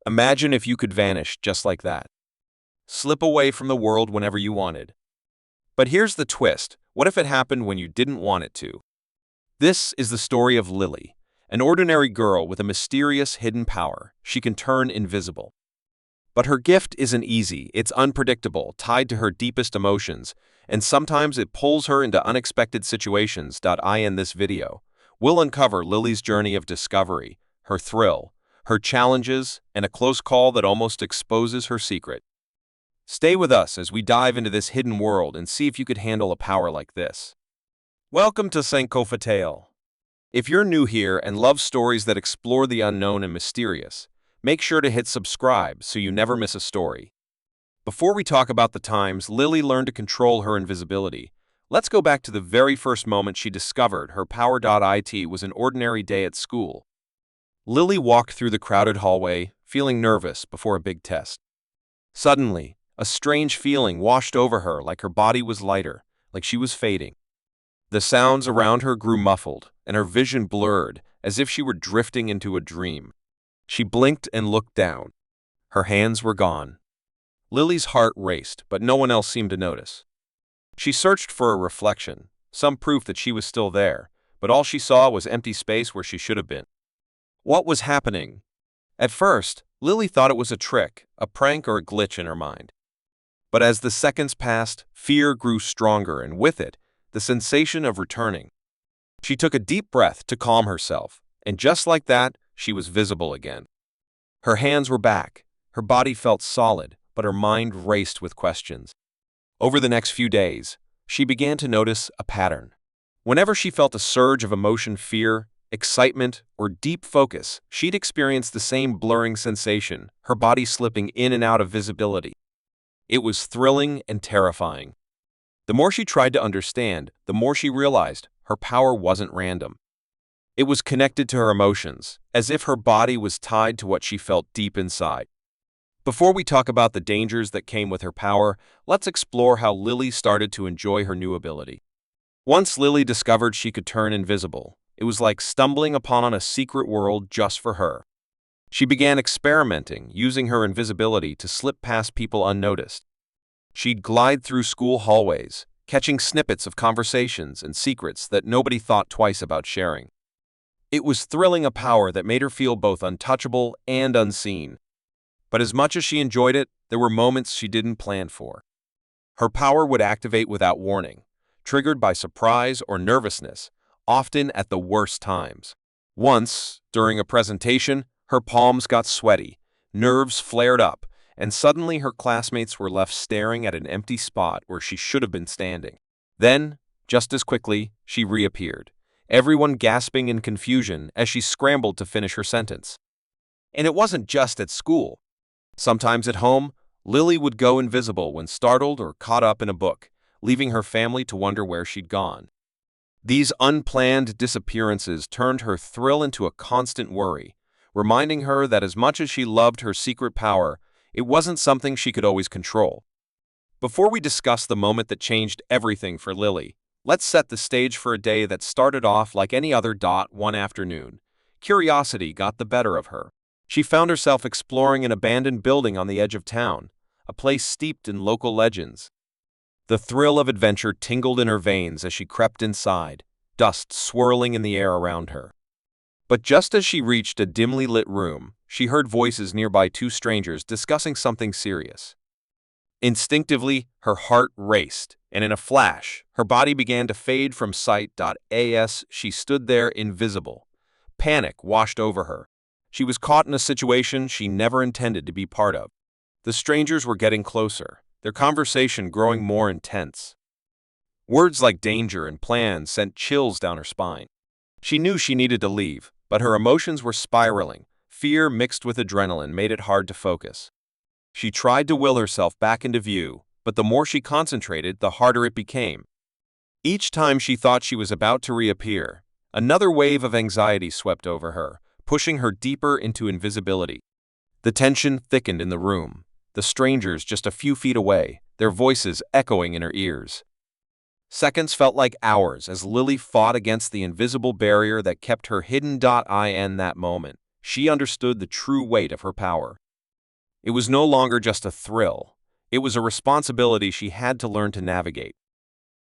Imagine if you could vanish just like that. Slip away from the world whenever you wanted. But here's the twist. What if it happened when you didn't want it to? This is the story of Lily, an ordinary girl with a mysterious hidden power. She can turn invisible. But her gift isn't easy, it's unpredictable, tied to her deepest emotions, and sometimes it pulls her into unexpected situations. In this video, we'll uncover Lily's journey of discovery, her thrill, her challenges, and a close call that almost exposes her secret. Stay with us as we dive into this hidden world and see if you could handle a power like this. Welcome to Sankofa Tale. If you're new here and love stories that explore the unknown and mysterious, make sure to hit subscribe so you never miss a story. Before we talk about the times Lily learned to control her invisibility, let's go back to the very first moment she discovered her power. It was an ordinary day at school. Lily walked through the crowded hallway, feeling nervous before a big test. Suddenly, a strange feeling washed over her, like her body was lighter, like she was fading. The sounds around her grew muffled, and her vision blurred, as if she were drifting into a dream. She blinked and looked down. Her hands were gone. Lily's heart raced, but no one else seemed to notice. She searched for a reflection, some proof that she was still there, but all she saw was empty space where she should have been. What was happening? At first, Lily thought it was a trick, a prank, or a glitch in her mind. But as the seconds passed, fear grew stronger, and with it, the sensation of returning. She took a deep breath to calm herself, and just like that, she was visible again. Her hands were back, her body felt solid, but her mind raced with questions. Over the next few days, she began to notice a pattern. Whenever she felt a surge of emotion, fear, excitement, or deep focus, she'd experience the same blurring sensation, her body slipping in and out of visibility. It was thrilling and terrifying. The more she tried to understand, the more she realized her power wasn't random. It was connected to her emotions, as if her body was tied to what she felt deep inside. Before we talk about the dangers that came with her power, let's explore how Lily started to enjoy her new ability. Once Lily discovered she could turn invisible, it was like stumbling upon a secret world just for her. She began experimenting, using her invisibility to slip past people unnoticed. She'd glide through school hallways, catching snippets of conversations and secrets that nobody thought twice about sharing. It was thrilling, a power that made her feel both untouchable and unseen. But as much as she enjoyed it, there were moments she didn't plan for. Her power would activate without warning, triggered by surprise or nervousness, often at the worst times. Once, during a presentation, her palms got sweaty, nerves flared up, and suddenly her classmates were left staring at an empty spot where she should have been standing. Then, just as quickly, she reappeared, everyone gasping in confusion as she scrambled to finish her sentence. And it wasn't just at school. Sometimes at home, Lily would go invisible when startled or caught up in a book, leaving her family to wonder where she'd gone. These unplanned disappearances turned her thrill into a constant worry, reminding her that as much as she loved her secret power, it wasn't something she could always control. Before we discuss the moment that changed everything for Lily, let's set the stage for a day that started off like any other. One afternoon, curiosity got the better of her. She found herself exploring an abandoned building on the edge of town, a place steeped in local legends. The thrill of adventure tingled in her veins as she crept inside, dust swirling in the air around her. But just as she reached a dimly lit room, she heard voices nearby, two strangers discussing something serious. Instinctively, her heart raced, and in a flash, her body began to fade from sight. As she stood there invisible, panic washed over her. She was caught in a situation she never intended to be part of. The strangers were getting closer, their conversation growing more intense. Words like danger and plan sent chills down her spine. She knew she needed to leave, but her emotions were spiraling. Fear mixed with adrenaline made it hard to focus. She tried to will herself back into view, but the more she concentrated, the harder it became. Each time she thought she was about to reappear, another wave of anxiety swept over her, pushing her deeper into invisibility. The tension thickened in the room, the strangers just a few feet away, their voices echoing in her ears. Seconds felt like hours as Lily fought against the invisible barrier that kept her hidden. In that moment, she understood the true weight of her power. It was no longer just a thrill. It was a responsibility she had to learn to navigate.